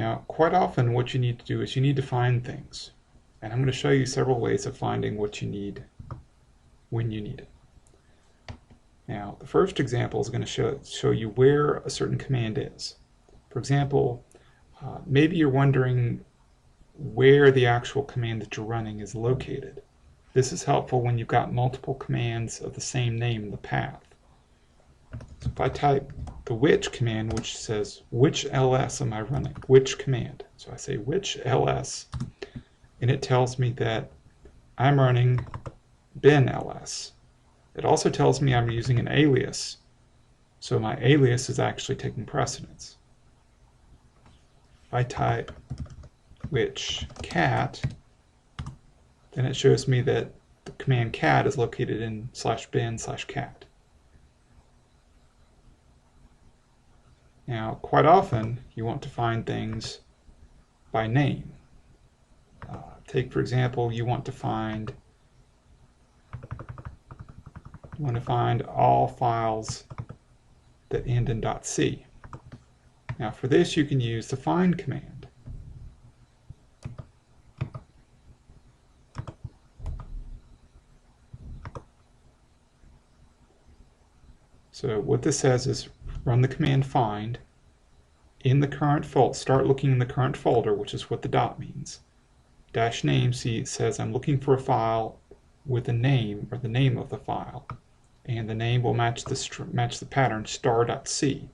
Now, quite often what you need to do is you need to find things. And I'm going to show you several ways of finding what you need when you need it. Now, the first example is going to show you where a certain command is. For example, maybe you're wondering where the actual command that you're running is located. This is helpful when you've got multiple commands of the same name in the path. So if I type the which command, which says which ls am I running, which command. So I say which ls, and it tells me that I'm running bin ls. It also tells me I'm using an alias, so my alias is actually taking precedence. If I type which cat, then it shows me that the command cat is located in /bin/cat. Now, quite often you want to find things by name. Take, for example, you want to find all files that end in .c. Now, for this, you can use the find command. So what this says is run the command find in the current folder. Start looking in the current folder, which is what the dot means. Dash name, see, it says I'm looking for a file with a name, or the name of the file, and the name will match the pattern star.c.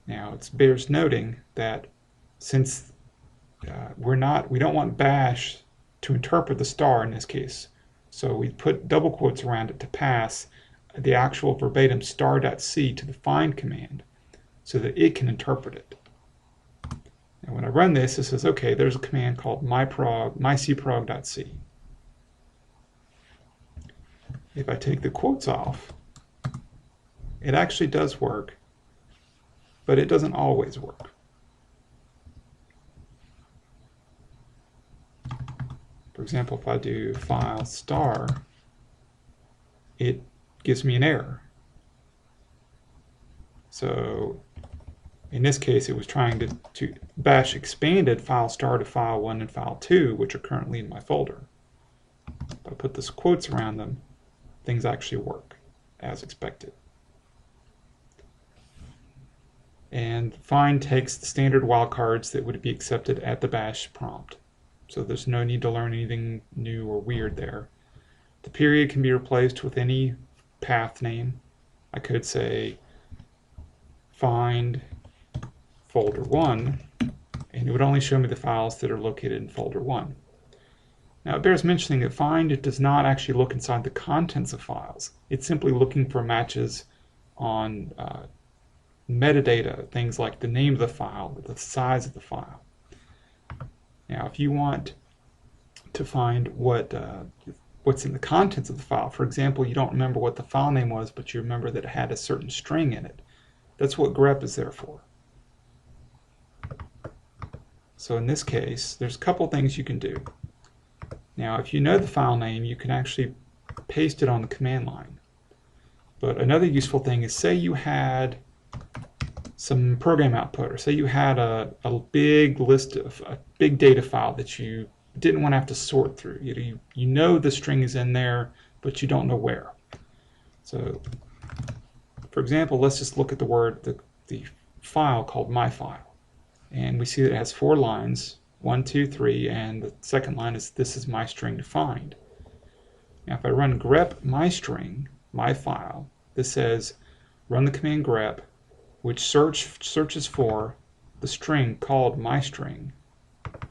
Now it bears noting that since we don't want bash to interpret the star in this case, so we put double quotes around it to pass the actual verbatim star.c to the find command so that it can interpret it. And when I run this, it says, okay, there's a command called mycprog.c. If I take the quotes off, it actually does work, but it doesn't always work. For example, if I do file star, it gives me an error. So in this case, it was trying to bash expanded file star to file 1 and file 2, which are currently in my folder. If I put these quotes around them, things actually work as expected. And find takes the standard wildcards that would be accepted at the bash prompt. So there's no need to learn anything new or weird there. The period can be replaced with any path name. I could say find folder 1, and it would only show me the files that are located in folder 1. Now it bears mentioning that find does not actually look inside the contents of files. It's simply looking for matches on metadata, things like the name of the file, the size of the file. Now if you want to find what's in the contents of the file, for example, you don't remember what the file name was, but you remember that it had a certain string in it, that's what grep is there for. So in this case, there's a couple things you can do. Now if you know the file name, you can actually paste it on the command line. But another useful thing is, say you had some program output, or say you had a big list of a big data file that you didn't want to have to sort through. You know the string is in there, but you don't know where. So for example, let's just look at the file called myfile. And we see that it has 4 lines, 1, 2, 3, and the second line is this is my string to find. Now if I run grep mystring, myfile, this says run the command grep, which searches for the string called mystring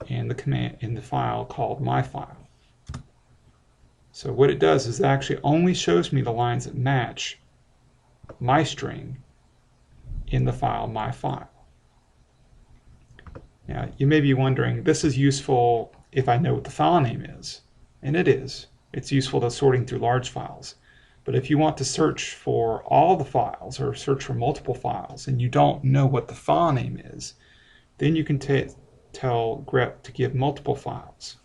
and the command in the file called myfile. So what it does is it actually only shows me the lines that match mystring in the file myfile. Now you may be wondering, this is useful if I know what the file name is, and it is. It's useful to sorting through large files. But if you want to search for all the files or search for multiple files and you don't know what the file name is, then you can tell grep to give multiple files.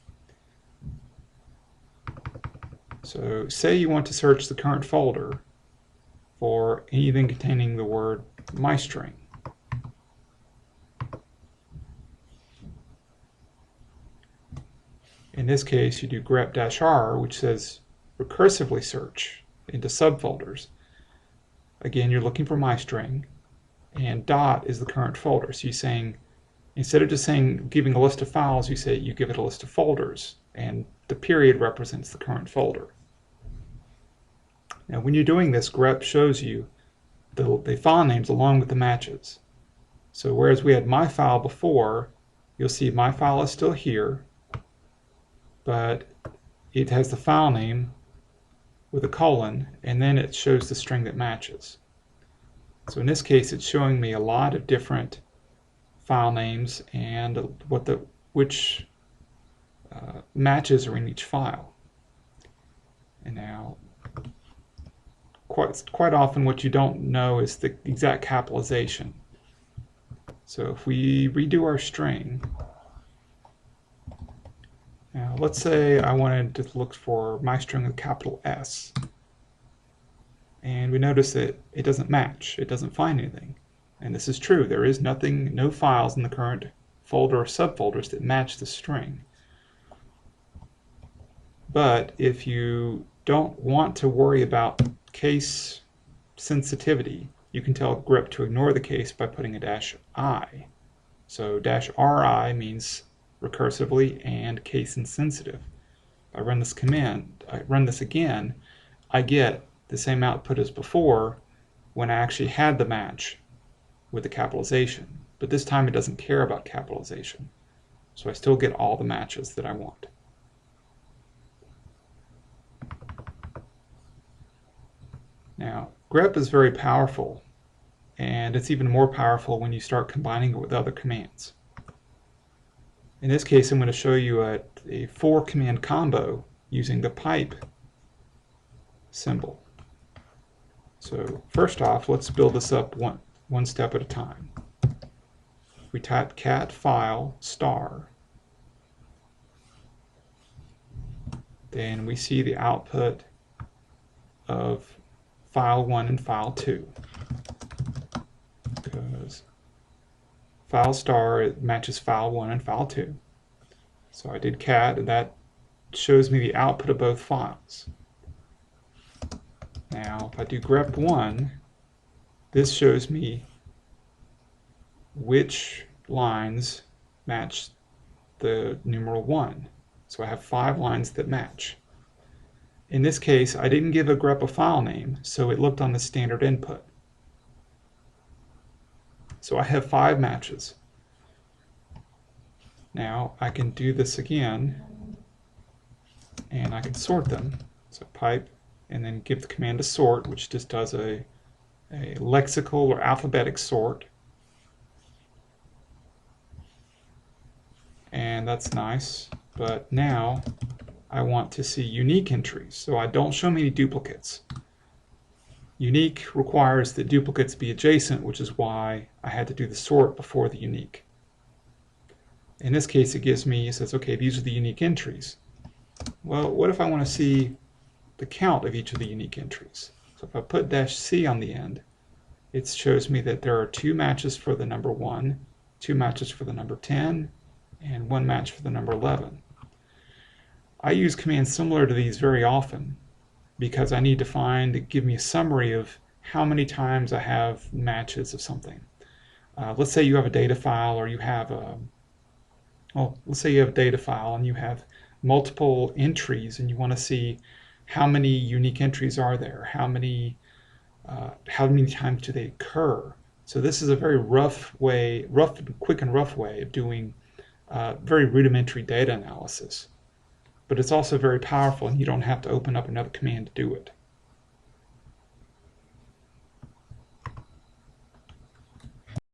So say you want to search the current folder for anything containing the word mystring. In this case, you do grep-r, which says recursively search into subfolders. Again, you're looking for my string, and dot is the current folder. So you're saying, instead of just saying giving a list of files, you give it a list of folders, and the period represents the current folder. Now, when you're doing this, grep shows you the file names along with the matches. So whereas we had my file before, you'll see my file is still here, but it has the file name with a colon, and then it shows the string that matches. So in this case, it's showing me a lot of different file names and which matches are in each file. And now, quite often what you don't know is the exact capitalization. So if we redo our string, now let's say I wanted to look for my string with capital S, and we notice that it doesn't match, it doesn't find anything. And this is true, there is nothing, no files in the current folder or subfolders that match the string. But if you don't want to worry about case sensitivity, you can tell grep to ignore the case by putting a -i. So -ri means recursively and case insensitive. If I run this command, I run this again, I get the same output as before when I actually had the match with the capitalization. But this time it doesn't care about capitalization. So I still get all the matches that I want. Now, grep is very powerful, and it's even more powerful when you start combining it with other commands. In this case, I'm going to show you a 4-command combo using the pipe symbol. So first off, let's build this up one step at a time. We type cat file star, then we see the output of file 1 and file 2, because file star, it matches file 1 and file 2. So I did cat, and that shows me the output of both files. Now if I do grep1, this shows me which lines match the numeral 1. So I have 5 lines that match. In this case, I didn't give a grep a file name, so it looked on the standard input. So I have 5 matches. Now I can do this again, and I can sort them. So pipe, and then give the command to sort, which just does a lexical or alphabetic sort. And that's nice, but now I want to see unique entries, so I don't show me any duplicates. Unique requires that duplicates be adjacent, which is why I had to do the sort before the unique. In this case, it says, okay, these are the unique entries. Well, what if I want to see the count of each of the unique entries? So if I put -c on the end, it shows me that there are 2 matches for the number 1, 2 matches for the number 10, and 1 match for the number 11. I use commands similar to these very often because I need to give me a summary of how many times I have matches of something. Let's say you have a data file, or you have let's say you have a data file and you have multiple entries, and you want to see how many unique entries are there, how many times do they occur. So this is a very quick and rough way of doing very rudimentary data analysis. But it's also very powerful, and you don't have to open up another command to do it.